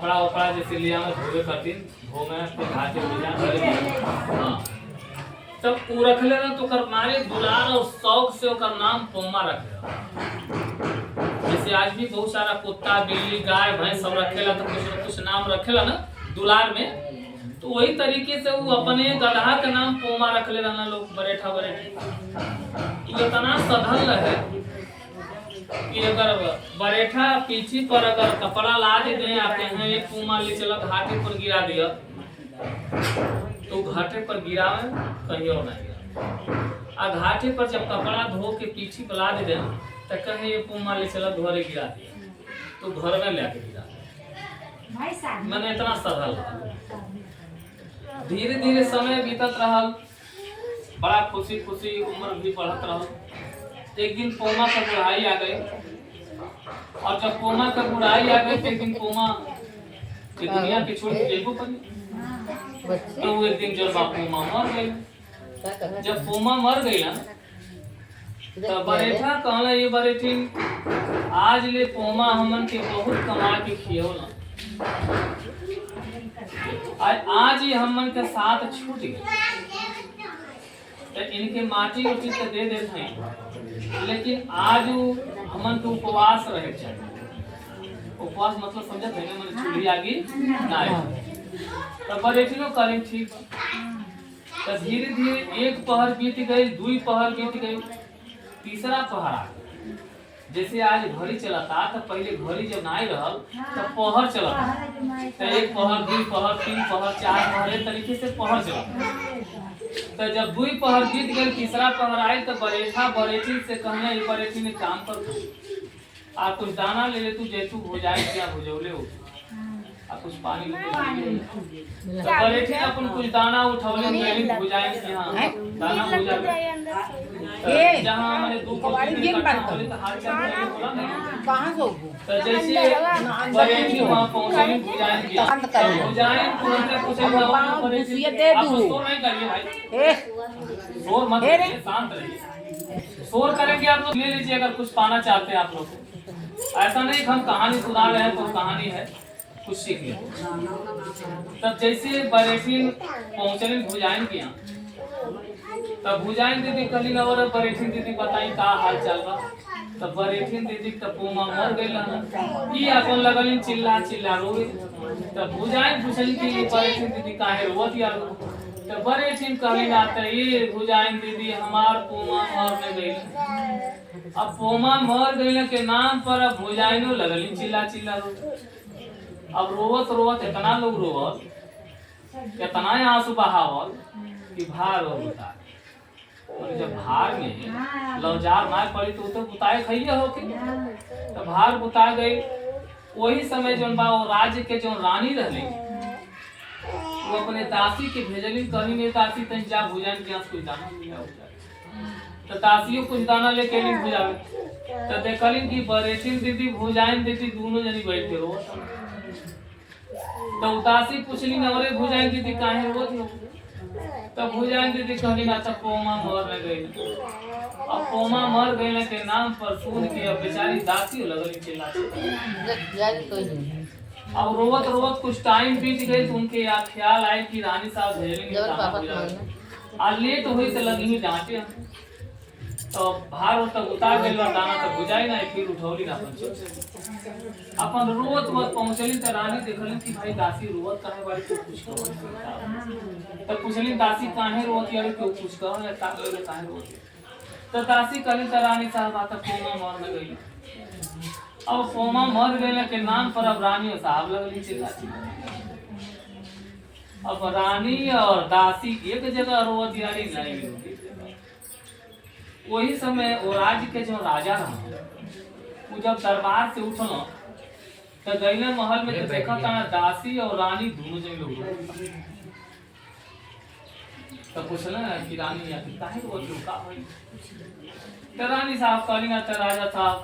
कपड़ा वपड़ा जैसे लिया में धोवे करतीन धोवे तो घाटे हो जाए। हाँ तब वो रख लेना तो कर मारे दुलार और शौक से ओकर नाम पोमा रख लेना। जैसे आज भी बहुत सारा कुत्ता बिल्ली गाय भैंस सब रखेला तो कुछ न कुछ नाम रखेला ना दुलार में, तो वही तरीके से वो अपने गधा का नाम पोमा रख लेला ना लोग बरेठा बरेठी। ये इतना सधल है कि अगर बरेठा पीछे पर अगर कपड़ा ला दे आपके यहाँ एक पोमा ले चला घाटे पर गिरा दिया तो घाटे पर गिरा में कहीं और नहीं गिरा। आ घाटे पर जब कपड़ा धो के पीछे पर ला दे तो कहीं ये पोमा ले चला घरे गिरा दिया तो घर में लेके गिरा। मैंने इतना सधल धीरे धीरे समय बीतत रहल, बड़ा खुशी खुशी उम्र भी बढ़त रहल। एक दिन पोमा का बुढ़ाई आ गई और जब पोमा का बुढ़ाई आ गई तो एक दिन पोमा की दुनिया के छोड़ के जेबो पर तो वो एक दिन जब पोमा मर गई। जब पोमा मर गई ना तो बरेठा कहला ये बरेठी आज ले पोमा हमन के बहुत कमा के खियौला, आज ही हमन के साथ छूट गए तो इनके माटी उठी तो दे देते हैं, लेकिन आज हमन के उपवास रहे चाहिए। उपवास मतलब समझत है ना, मैंने चूल्ही आगे ना तो बरेठी लो करें ठीक। तो धीरे धीरे एक पहर बीत गई, दुई पहर बीत गई, तीसरा पहर आ गया। जैसे आज घड़ी चलाता तो पहले घड़ी जब नहीं रहल तो पहर चलता, तो एक पहर दुई पहर तीन पहर चार पहर एक तरीके से पहर चलता। तो जब दुई पहर बीत गई तीसरा पहर आए तो बरेठा बरेठी से कहने ये बरेठी ने काम कर आ कुछ दाना ले ले तू जैतू हो जाए क्या भुजौले हो आ कुछ पानी ले तो बरेठी अपन कुछ दाना उठौले ले भुजाए कि हां दाना हो जाए। जहां हमारे दो कवाड़ी तो हाथ चल बोला ना कहां से तो जैसे बरेठी वहां पहुंचे भुजाए किया भुजाए तुरंत पूछे बरेठी दे दूं तो नहीं करिए भाई शोर मत करिए, शांत रहिए। शोर करेंगे आप लोग ले लीजिए अगर कुछ पाना चाहते हैं आप लोग। ऐसा नहीं कि हम कहानी सुना रहे हैं तो कहानी है, कुछ सीख ले। तब जैसे बरेठी पहुंचने भुजाइन किया तब भुजाइन दीदी कहली ना और बरेठी दीदी बताई का हाल चाल बा। तब बरेठी दीदी तब पोमा मर गई ई अपन लगलिन चिल्ला चिल्ला रोए। तब भुजाइन पूछली कि बरेठी दीदी काहे रोवत यार। तब बरेठी कहली ना त ये भुजाइन दीदी हमार पोमा मर गई। अब पोमा मर गई के नाम पर अब भुजाइनो लगलिन चिल्ला चिल्ला रोए। अब रोवत रोवत इतना लोग रोवत इतना आंसू बहावल कि भार हो उतार। और जब भार में लौजार मार पड़ी तो बुताए खइए हो के तो भार बुता गई। वही समय जौन बा वो राज्य के जो रानी रहली वो अपने दासी के भेजली कहीं में दासी तन जा भुजाइन के कुछ दाना मिला हो जाए तो दासियों कुछ दाना लेके ली भुजावे तो देखलिन कि बरेठी दीदी भुजाइन दीदी दोनों जनी बैठ के रोत। तो उदासी पूछली ना अरे भुजाइन दीदी काहे रोत हो। तब भुजाइन दीदी कहली ना तब पोमा मर गई। अब पोमा मर गई के नाम पर सुन के अब बेचारी दासी लगली चिल्ला। अब रोवत रोवत कुछ टाइम बीत गई तो उनके याद ख्याल आए कि रानी साहब भेजेंगे आ लेट हुई तो लगी ही डांटे। तो भार तक उतार गई दाना तक बुझाई ना फिर उठौली ना अपन रोवत रोवत पहुंचली तो रानी देखली कि भाई दासी रोवत काहे बारी तो कुछ कहो। तब पूछली दासी काहे रोवत यार क्यों कुछ कहो या काहे रोवत। तो दासी कहली तो रानी साहब आता पोमा मर गई। अब पोमा मर गई के नाम पर अब रानी साहब लगली चिल्ला। अब रानी और दासी एक जगह रोवत यारी नहीं। वही समय वो राज्य के जो राजा रहा वो जब दरबार से उठल तो गईले महल में तो देखा था दासी और रानी दोनों जन लोग। तो पूछल कि रानी या काहे वो का भाई। तो रानी साहब कहली ना तो राजा साहब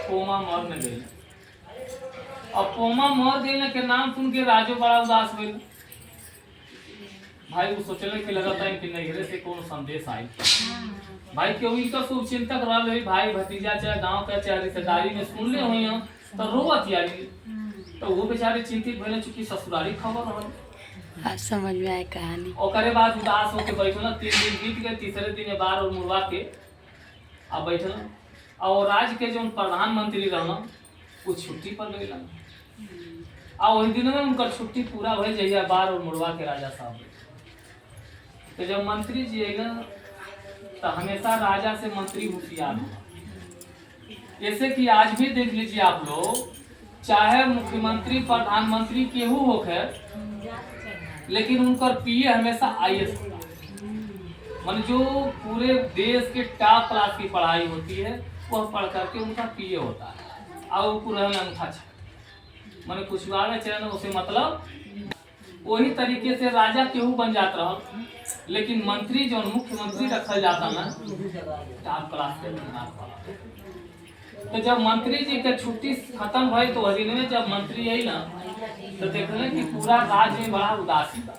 पोमा मर न गई। अब पोमा मर गई के नाम सुन के राजो बड़ा उदास हुए। भाई वो सोचले कि लगता है कि नगरे से कोनो संदेश आई। भाई क्यों इनका शुभ चिंतक रहा भाई भतीजा चाहे गांव का चाहे रिश्तेदारी में सुन ले हुई तो रोवत यारी तो वो बेचारे चिंतित भइले चूंकि ससुरारी खबर रहल। आज समझ में आए कहानी। ओकरे बाद उदास होके बैठल 3 दिन बीत गए, तीसरे दिन बार और मुड़वा के आ बैठल और राज्य के जो प्रधानमंत्री रहलन वो छुट्टी पर गइलन आ वही दिन में उनका छुट्टी पूरा भइल जहिया बार और मुड़वा के राजा साहब। तो जब मंत्री जी अइलन तो हमेशा राजा से मंत्री होशियार हुआ। जैसे कि आज भी देख लीजिए आप लोग, चाहे मुख्यमंत्री प्रधानमंत्री केहू होके लेकिन उनका पीए हमेशा आईएएस मान जो पूरे देश के टॉप क्लास की पढ़ाई होती है वह पढ़ करके उनका पीए होता है और पूरा अंगूठा छाप माने कुछ आगे चलन उसे मतलब वही तरीके से राजा केहू बन जाता रहा लेकिन मंत्री जो मुख्यमंत्री रखा जाता ना टॉप क्लास के तो जब मंत्री जी के छुट्टी खत्म भई तो वही में जब मंत्री आई ना तो देखले कि पूरा राज्य में बड़ा उदासी था,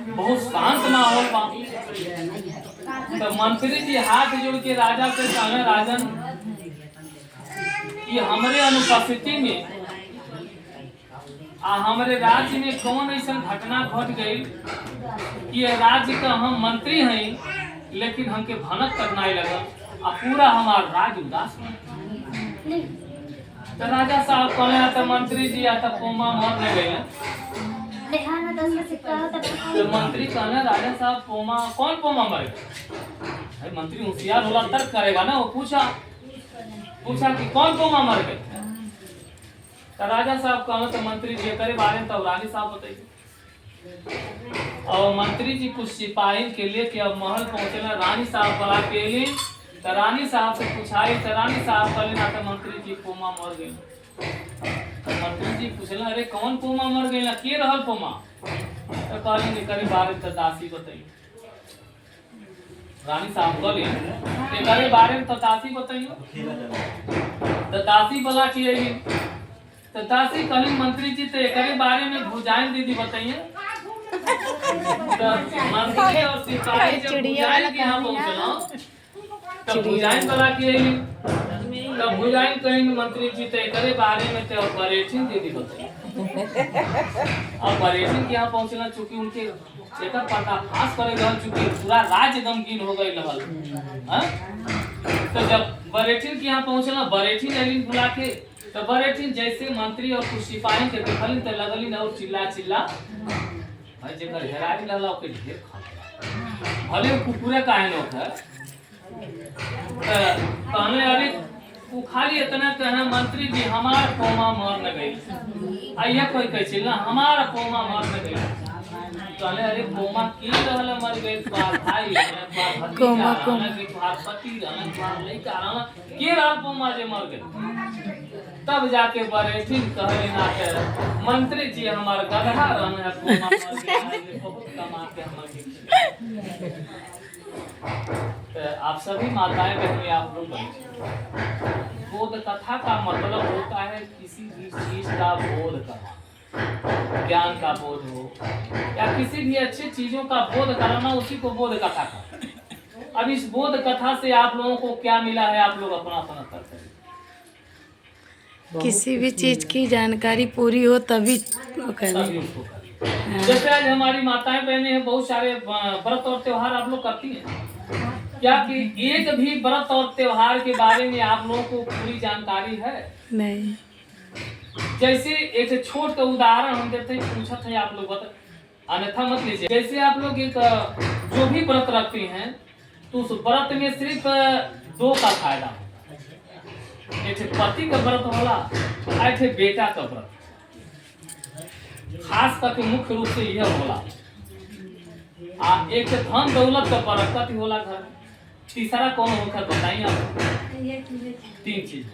बहुत शांत माहौल बा। तो मंत्री जी हाथ जोड़ के राजा से कहे, राजन कि हमारे अनुपस्थिति में हमारे राज्य में कौन ऐसा घटना घट गई कि राज्य का हम मंत्री हैं लेकिन हमके भनक करना लगा और पूरा हमारा राज्य उदास। तो राजा साहब कहले तो मंत्री जी आता पोमा मर ले गए। तो मंत्री कहले राजा साहब पोमा कौन पोमा मर गए? मंत्री होशियार होला तर्क करेगा ना। वो पूछा कि कौन पोमा मर गए? तो राजा साहब कहले तो मंत्री जी करे बारे में तब रानी साहब बताइए। और मंत्री जी कुछ सिपाही के लिए कि अब महल पहुंचे ना रानी साहब बुला के लिए तो रानी साहब से पूछाई तो रानी साहब कहले ना तो मंत्री जी पोमा मर गए। तो मंत्री जी पूछला अरे कौन पोमा मर गए ना के रहल पोमा? तो कहले कि करे बारे तो दासी बताइए। रानी साहब कहले कि करे बारे में तो दासी बताइए। तो दासी बोला कि तो दासी कहली मंत्री जी तो एकरे बारे में भुजाइन दीदी बताइए। तो मंत्री और सिपाही जब भुजाइन के यहाँ पहुंचना तब भुजाइन बोला कि तब भुजाइन कहेंगे मंत्री जी तो एकरे बारे में तो ऑपरेशन दीदी बताइए। ऑपरेशन के यहाँ पहुंचना चूंकि उनके एक पर्दाफाश करेगा चूंकि पूरा राज्य गमगीन हो गई रहल। तो जब बरेठिन के यहाँ पहुंचना बरेठिन एलिन बुला के तो बरेठिन जैसे मंत्री और कुछ सिपाही के देखलिन तो लगलिन और चिल्ला भाई जेकर हेराई लला ओके ढेर खा भले कुकुरे काहे न होता कहने अरे तू खाली इतना कहना मंत्री जी हमार पोमा मर न गई आइया कोई कह चिल्ला हमारा पोमा मर न गई। कहले अरे पोमा की रहल मर गई बाल भाई कोमा कोमा के बाहर पति रहल बाहर लइका रहल के रहल पोमा जे मर गई। तब जाके बरेठिन कहले ना के मंत्री जी हमार गधा रहन है पोमा मर गया बहुत कमा के हमर आप सभी माताएं बहनें आप लोग बोध कथा का मतलब होता है किसी भी चीज का बोध करना, ज्ञान का बोध हो या किसी भी अच्छी चीजों का बोध कराना उसी को बोध कथा का। अब इस बोध कथा से आप लोगों को क्या मिला है आप लोग अपना अपना करते हैं। किसी भी चीज की जानकारी पूरी हो तभी जैसे आज हमारी माताएं बहनें हैं बहुत सारे व्रत और त्योहार आप लोग करती हैं क्या कि एक भी व्रत और त्योहार के बारे में आप लोगों को पूरी जानकारी है? नहीं। जैसे एक छोट का उदाहरण हम देते हैं पूछते हैं आप लोग बता अन्यथा मत लीजिए। जैसे आप लोग एक जो भी व्रत रखते हैं तो उस व्रत में सिर्फ 2 का फायदा होता है। एक पति का व्रत होला एक बेटा का व्रत खास करके मुख्य रूप से यह होला। एक धन दौलत का बरकत होला घर। तीसरा कौन होकर बताइए आप? 3 चीज।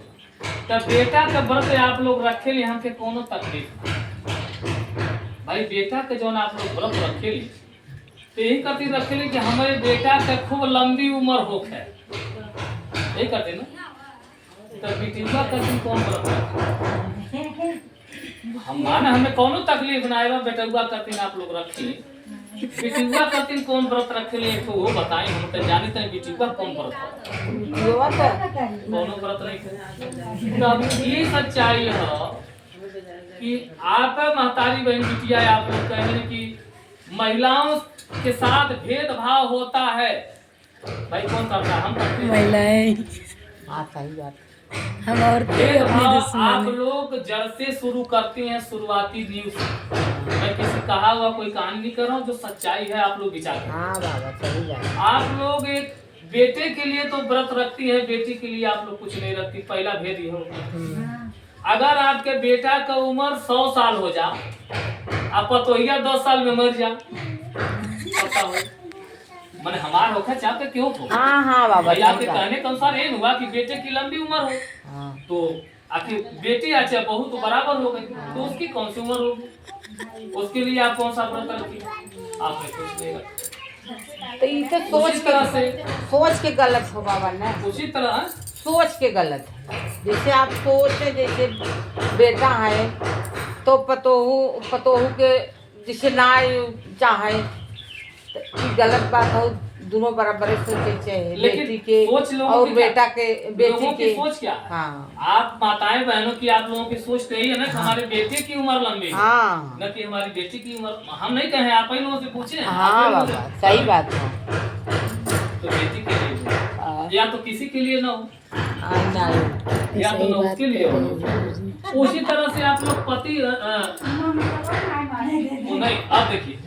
तो बेटा का व्रत आप लोग रखे लिए हमके कोनो तकलीफ भाई बेटा के जो आप लोग व्रत रखे लिए तो यही करते रखे लिए कि हमारे बेटा का खूब लंबी उम्र होके यही करते ना। तो बेटिया का दिन कौन व्रत हम माने हमें कोनो तकलीफ ना आएगा बेटुआ का दिन आप लोग रखिए। बेटिया का दिन कौन व्रत रखे लिए तो वो बताएं हम तो जानते हैं बेटिया कौन व्रत कोनो व्रत नहीं। तो अब ये सच्चाई है कि आप महतारी बहन बिटिया आप लोग कह रहे हैं कि महिलाओं के साथ भेदभाव होता है। भाई कौन करता है? हम करते हैं। महिलाएं हाँ सही बात। हम और अपनी भेदभाव आप दुश्मन लोग जड़ से शुरू करते हैं, शुरुआती न्यूज से। मैं किसी कहा हुआ कोई कहानी नहीं कर रहा हूँ, जो सच्चाई है आप लोग विचार करें। हाँ बाबा सही बात। आप लोग एक बेटे के लिए तो व्रत रखती है, बेटी के लिए आप लोग कुछ नहीं रखती। पहला भेद ये होगा, अगर आपके बेटा का उम्र 100 साल हो जा, आप पतोहिया 10 साल में मर जा, पता हो मैंने हमार होकर चाहते क्यों हो? हाँ हाँ बाबा भाई आपके सही बात। कहने के अनुसार ये हुआ कि बेटे की लंबी उम्र हो, हाँ तो आखिर बेटी या चाहे बहू तो बराबर हो गई, तो उसकी कौन सी उम्र होगी? उसके लिए आप कौन सा व्रत रखिए? आपने कुछ नहीं रखा। तो ये तो उसी तरह से सोच के गलत हो बाबा ना, उसी तरह सोच के गलत है। जैसे आप सोचे जैसे बेटा है तो पतोहू के जैसे ना चाहे तो ये गलत बात हो। दोनों बराबर सोचे चाहिए, लेकिन बेटी के सोच लोगों और की बेटा के बेटी लोगों की के। सोच क्या है? हाँ आप माताएं बहनों की आप लोगों की सोच तो यही है ना कि हमारे बेटे की उम्र लंबी है, हाँ न कि हमारी बेटी की उम्र। हम नहीं कहे, आप ही लोगों से पूछे। हाँ बाबा सही बात है। तो बेटी के लिए हो, या तो किसी के लिए ना हो, नहीं या तो सही ना बात उसके लिए हो। है। उसी तरह से आप लोग पति नहीं, अब देखिए